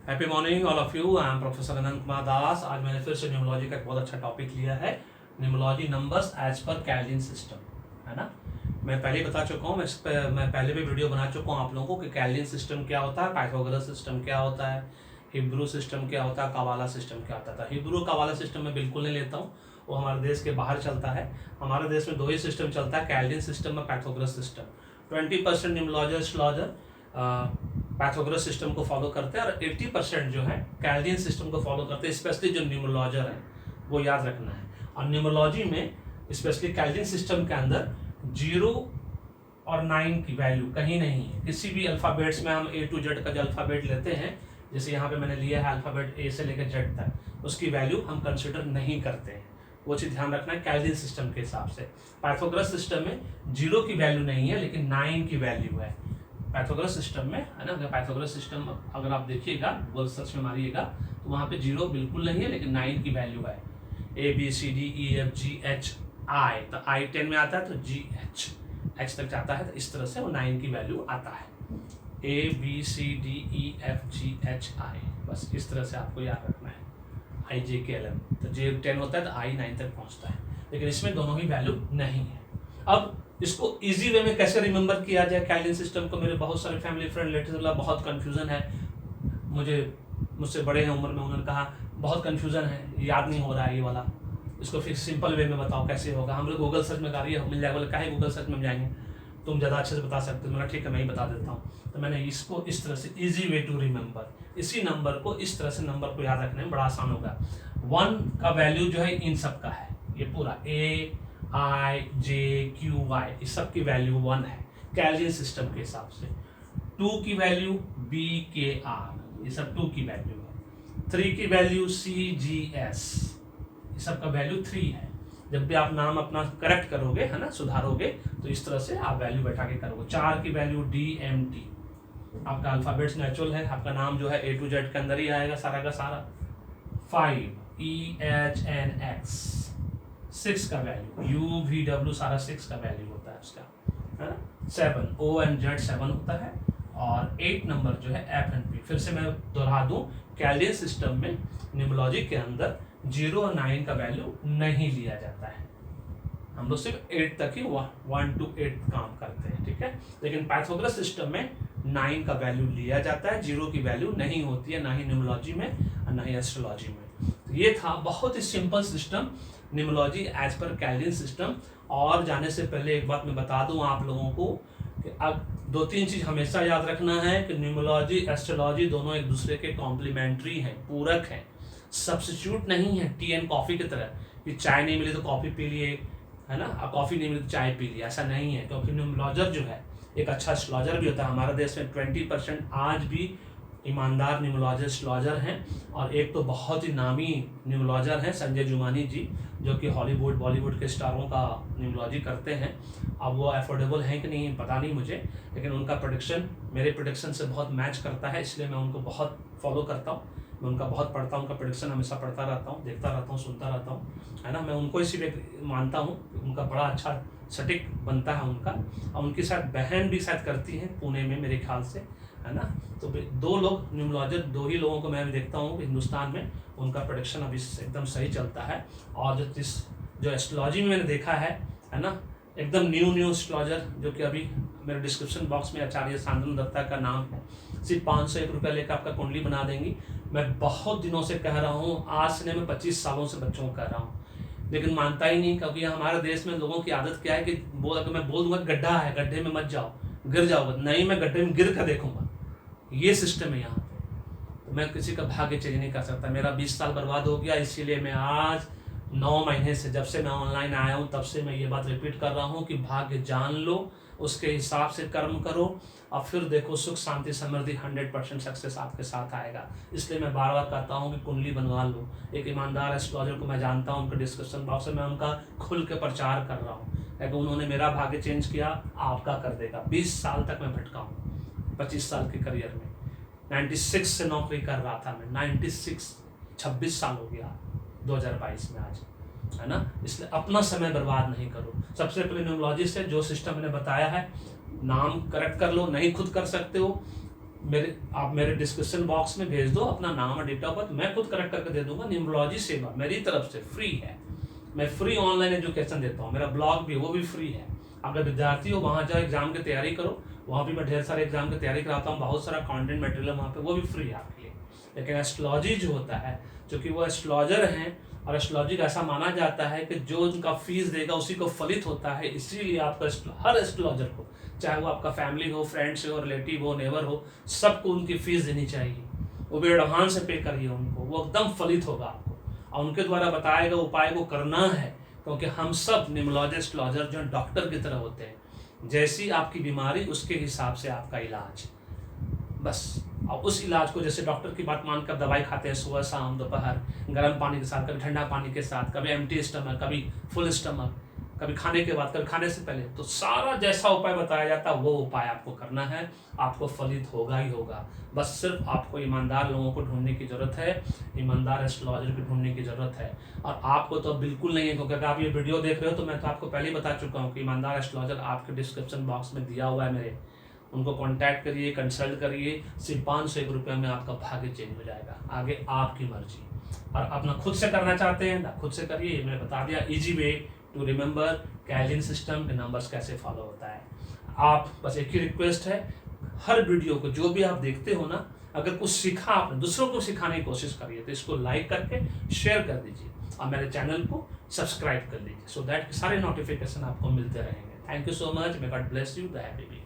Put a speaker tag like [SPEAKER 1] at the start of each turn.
[SPEAKER 1] Happy morning all of you. I am professor Anant Kumar Das. आज मैंने फिर से न्यूमोलॉजी का एक बहुत अच्छा टॉपिक लिया है, न्यूमोलॉजी नंबर्स एज पर कैल्विन सिस्टम, है ना। मैं पहले ही बता चुका हूँ, मैं पहले भी वीडियो बना चुका हूँ आप लोगों को कि कैल्विन सिस्टम क्या होता है, पाइथागोरस सिस्टम क्या होता है, हिब्रू सिस्टम क्या होता है, कबाला सिस्टम क्या होता था। हिब्रू कबाला सिस्टम मैं बिल्कुल नहीं लेता हूँ, वो हमारे देश के बाहर चलता है। हमारे देश में दो ही सिस्टम चलता है, कैल्विन सिस्टम और Pythagoras system. 20% numerologist Pythagoras system को फॉलो करते हैं और 80% जो है कैल्विन सिस्टम को फॉलो करते हैं। स्पेशली जो न्यूमोलॉजर है वो याद रखना है। और न्यूमोलॉजी में स्पेशली कैल्विन सिस्टम के अंदर 0 और 9 की वैल्यू कहीं नहीं है। किसी भी अल्फ़ाबेट्स में हम A to Z का जो अल्फ़ाबेट लेते हैं, जैसे यहाँ पे मैंने लिया है अल्फ़ाबेट A से लेकर Z तक, उसकी वैल्यू हम कंसिडर नहीं करते हैं। वो चीज़ ध्यान रखना है कैल्विन सिस्टम के हिसाब से। पाइथागोरस सिस्टम में 0 की वैल्यू नहीं है लेकिन 9 की वैल्यू है पाइथागोरस सिस्टम में, है ना। पाइथागोरस सिस्टम अगर आप देखिएगा गूगल सर्च में मारिएगा तो वहाँ पे 0 बिल्कुल नहीं है लेकिन 9 की वैल्यू है। ABCDEFGH I, तो I 10 में आता है तो H तक जाता है, तो इस तरह से वो 9 की वैल्यू आता है। ABCDEFGHI, बस इस तरह से आपको याद रखना है। IJKLM, तो J 10 होता है तो I 9 तक पहुँचता है, लेकिन इसमें दोनों ही वैल्यू नहीं है। अब इसको इजी वे में कैसे रिमेंबर किया जाए कैल्विन सिस्टम को। मेरे बहुत सारे फैमिली फ्रेंड रिलेटिव वाला बहुत कंफ्यूजन है, मुझसे बड़े हैं उम्र में, उन्होंने कहा बहुत कंफ्यूजन है, याद नहीं हो रहा है ये वाला, इसको फिर सिंपल वे में बताओ कैसे होगा। हम लोग गूगल सर्च में कर रही है मिल जाएगा, बोले काहे गूगल सर्च में जाएंगे, तुम ज़्यादा अच्छे से बता सकते हो। मैंने ठीक है मैं ही बता देता हूँ। तो मैंने इसको इस तरह से इजी वे टू रिमेंबर, इसी नंबर को इस तरह से नंबर को याद रखने में बड़ा आसान होगा। 1 का वैल्यू जो है इन सब का है, ये पूरा AIJQY इस सब की वैल्यू 1 है कैल्विन सिस्टम के हिसाब से। 2 की वैल्यू BKR, ये सब 2 की वैल्यू है। 3 की वैल्यू CGS, ये सब का वैल्यू 3 है। जब भी आप नाम अपना करेक्ट करोगे, है ना, सुधारोगे, तो इस तरह से आप वैल्यू बैठा के करोगे। 4 की वैल्यू DMT, आपका अल्फ़ाबेट्स नेचुरल है, आपका नाम जो है A to Z के अंदर ही आएगा सारा का सारा। 5 EHNX, 6 का वैल्यू UVW, सारा 6 का वैल्यू होता है उसका, है ना। 7 ONZ 7 होता है, और 8 नंबर जो है FNP। फिर से मैं दोहरा दूं, कैल्विन सिस्टम में न्यूमोलॉजी के अंदर 0 और 9 का वैल्यू नहीं लिया जाता है। हम लोग सिर्फ 8 तक ही 1 to 8 काम करते हैं, ठीक है। लेकिन पाइथागोरस सिस्टम में 9 का वैल्यू लिया जाता है, 0 की वैल्यू नहीं होती है, ना ही न्यूमोलॉजी में और ना ही एस्ट्रोलॉजी में। तो ये था बहुत ही सिंपल सिस्टम न्यूमोलॉजी एज पर कैल्विन सिस्टम। और जाने से पहले एक बात मैं बता दूं आप लोगों को कि अब 2-3 चीज़ हमेशा याद रखना है कि न्यूमोलॉजी एस्ट्रोलॉजी दोनों एक दूसरे के कॉम्प्लीमेंट्री हैं, पूरक हैं, सब्स्टिट्यूट नहीं है। टी एंड कॉफ़ी की तरह कि चाय नहीं मिली तो कॉफ़ी पी लिए, है ना, अब कॉफ़ी नहीं मिली तो चाय पी लिया, ऐसा नहीं है। क्योंकि न्यूमोलॉजर जो है एक अच्छा एस्ट्रोलॉजर भी होता है। हमारे देश में 20% आज भी ईमानदार न्यूमोलॉजिस्ट हैं, और एक तो बहुत ही नामी न्यूमोलॉजर हैं संजय जुमानी जी, जो कि हॉलीवुड बॉलीवुड के स्टारों का न्यूमोलॉजी करते हैं। अब वो अफोर्डेबल हैं कि नहीं पता नहीं मुझे, लेकिन उनका प्रेडिक्शन मेरे प्रेडिक्शन से बहुत मैच करता है, इसलिए मैं उनको बहुत फॉलो करता हूँ, मैं उनका बहुत पढ़ता हूँ, उनका प्रेडिक्शन हमेशा पढ़ता रहता हूँ, देखता रहता हूँ, सुनता रहता हूँ, है ना। मैं उनको इसीलिए मानता हूँ, उनका बड़ा अच्छा सटीक बनता है उनका। और उनकी शायद बहन भी शायद करती हैं पुणे में मेरे ख्याल से, है ना। तो 2 लोग न्यूमोलॉजर, 2 ही लोगों को मैं भी देखता हूँ हिंदुस्तान में, उनका प्रोडक्शन अभी एकदम सही चलता है। और जो एस्ट्रोलॉजी में मैंने देखा है ना, एकदम न्यू एस्ट्रोलॉजर, जो कि अभी मेरे डिस्क्रिप्शन बॉक्स में आचार्य शांतनु दत्ता का नाम है, सिर्फ 501 रुपये लेकर आपका कुंडली बना देंगी। मैं बहुत दिनों से कह रहा हूँ, आज से मैं 25 सालों से बच्चों को कह रहा हूँ, लेकिन मानता ही नहीं। क्योंकि हमारे देश में लोगों की आदत क्या है कि अगर मैं बोल दूंगा गड्ढा है, गड्ढे में मत जाओ, गिर जाओगे, नहीं मैं गड्ढे में गिर कर देखूंगा, ये सिस्टम है यहाँ पे। तो मैं किसी का भाग्य चेंज नहीं कर सकता। मेरा 20 साल बर्बाद हो गया, इसीलिए मैं आज 9 महीने से, जब से मैं ऑनलाइन आया हूँ तब से मैं ये बात रिपीट कर रहा हूँ कि भाग्य जान लो, उसके हिसाब से कर्म करो, और फिर देखो सुख शांति समृद्धि 100% सक्सेस आपके साथ आएगा। इसलिए मैं बार बार कहता हूँ कि कुंडली बनवा लो। एक ईमानदार एस्ट्रोलॉजर को मैं जानता हूँ, उनके डिस्क्रिप्शन बॉक्स में मैं उनका खुल के प्रचार कर रहा हूँ, क्योंकि उन्होंने मेरा भाग्य चेंज किया, आपका कर देगा। 20 साल तक मैं भटका हूँ, 25 साल के करियर में। 96 से नौकरी कर रहा था मैं, 96, 26 साल हो गया 2022 में आज, है ना। इसलिए अपना समय बर्बाद नहीं करो। सबसे पहले न्यूमोलॉजी से जो सिस्टम मैंने बताया है, नाम करेक्ट कर लो, नहीं खुद कर सकते हो, आप मेरे डिस्क्रिप्शन बॉक्स में भेज दो अपना नाम और डेट ऑफ बर्थ, मैं खुद करेक्ट करके दे दूंगा। न्यूमरोलॉजी सेवा मेरी तरफ से फ्री है, मैं फ्री ऑनलाइन एजुकेशन देता हूँ, मेरा ब्लॉग भी वो भी फ्री है। अगर विद्यार्थी हो वहाँ जाओ, एग्जाम की तैयारी करो, वहाँ भी मैं ढेर सारे एग्जाम की तैयारी कराता हूँ, बहुत सारा कंटेंट मटेरियल वहाँ पे, वो भी फ्री है आपके लिए। लेकिन एस्ट्रोलॉजी जो होता है, क्योंकि वो एस्ट्रोलॉजर हैं और एस्ट्रोलॉजी का ऐसा माना जाता है कि जो उनका फीस देगा उसी को फलित होता है, इसीलिए आपका हर एस्ट्रोलॉजर को, चाहे वो आपका फैमिली हो, फ्रेंड्स हो, रिलेटिव हो, नेबर हो, सबको उनकी फीस देनी चाहिए। वो भी एडवांस से पे करिए उनको, वो एकदम फलित होगा आपको, और उनके द्वारा बताए गए उपाय को करना है। क्योंकि हम सब न्यूमरोलॉजी एस्ट्रोलॉजर जो डॉक्टर की तरह होते हैं, जैसी आपकी बीमारी उसके हिसाब से आपका इलाज, बस। और उस इलाज को जैसे डॉक्टर की बात मानकर दवाई खाते हैं सुबह शाम दोपहर, गर्म पानी के साथ, कभी ठंडा पानी के साथ, कभी एम्प्टी स्टमक, कभी फुल स्टमक, कभी खाने के बाद, कभी खाने से पहले, तो सारा जैसा उपाय बताया जाता है वो उपाय आपको करना है, आपको फलित होगा ही होगा। बस सिर्फ आपको ईमानदार लोगों को ढूंढने की जरूरत है, ईमानदार एस्ट्रोलॉजर को ढूंढने की जरूरत है। और आपको तो बिल्कुल नहीं है, क्योंकि अगर आप ये वीडियो देख रहे हो तो मैं तो आपको पहले ही बता चुका हूँ कि ईमानदार एस्ट्रोलॉजर आपके डिस्क्रिप्शन बॉक्स में दिया हुआ है मेरे, उनको कांटेक्ट करिए, कंसल्ट करिए, सिर्फ 501 रुपये में आपका भाग्य चेंज हो जाएगा। आगे आपकी मर्जी। और अपना खुद से करना चाहते हैं ना, खुद से करिए, मैंने बता दिया easy way to remember Kelvin system के नंबर्स कैसे फॉलो होता है। आप बस एक ही रिक्वेस्ट है, हर वीडियो को जो भी आप देखते हो ना, अगर कुछ सीखा आपने, दूसरों को सिखाने की कोशिश करिए, तो इसको लाइक करके शेयर कर दीजिए और मेरे चैनल को सब्सक्राइब कर लीजिए, सो दैट सारे नोटिफिकेशन आपको मिलते रहेंगे। Thank you so much, may God bless you, the happy week.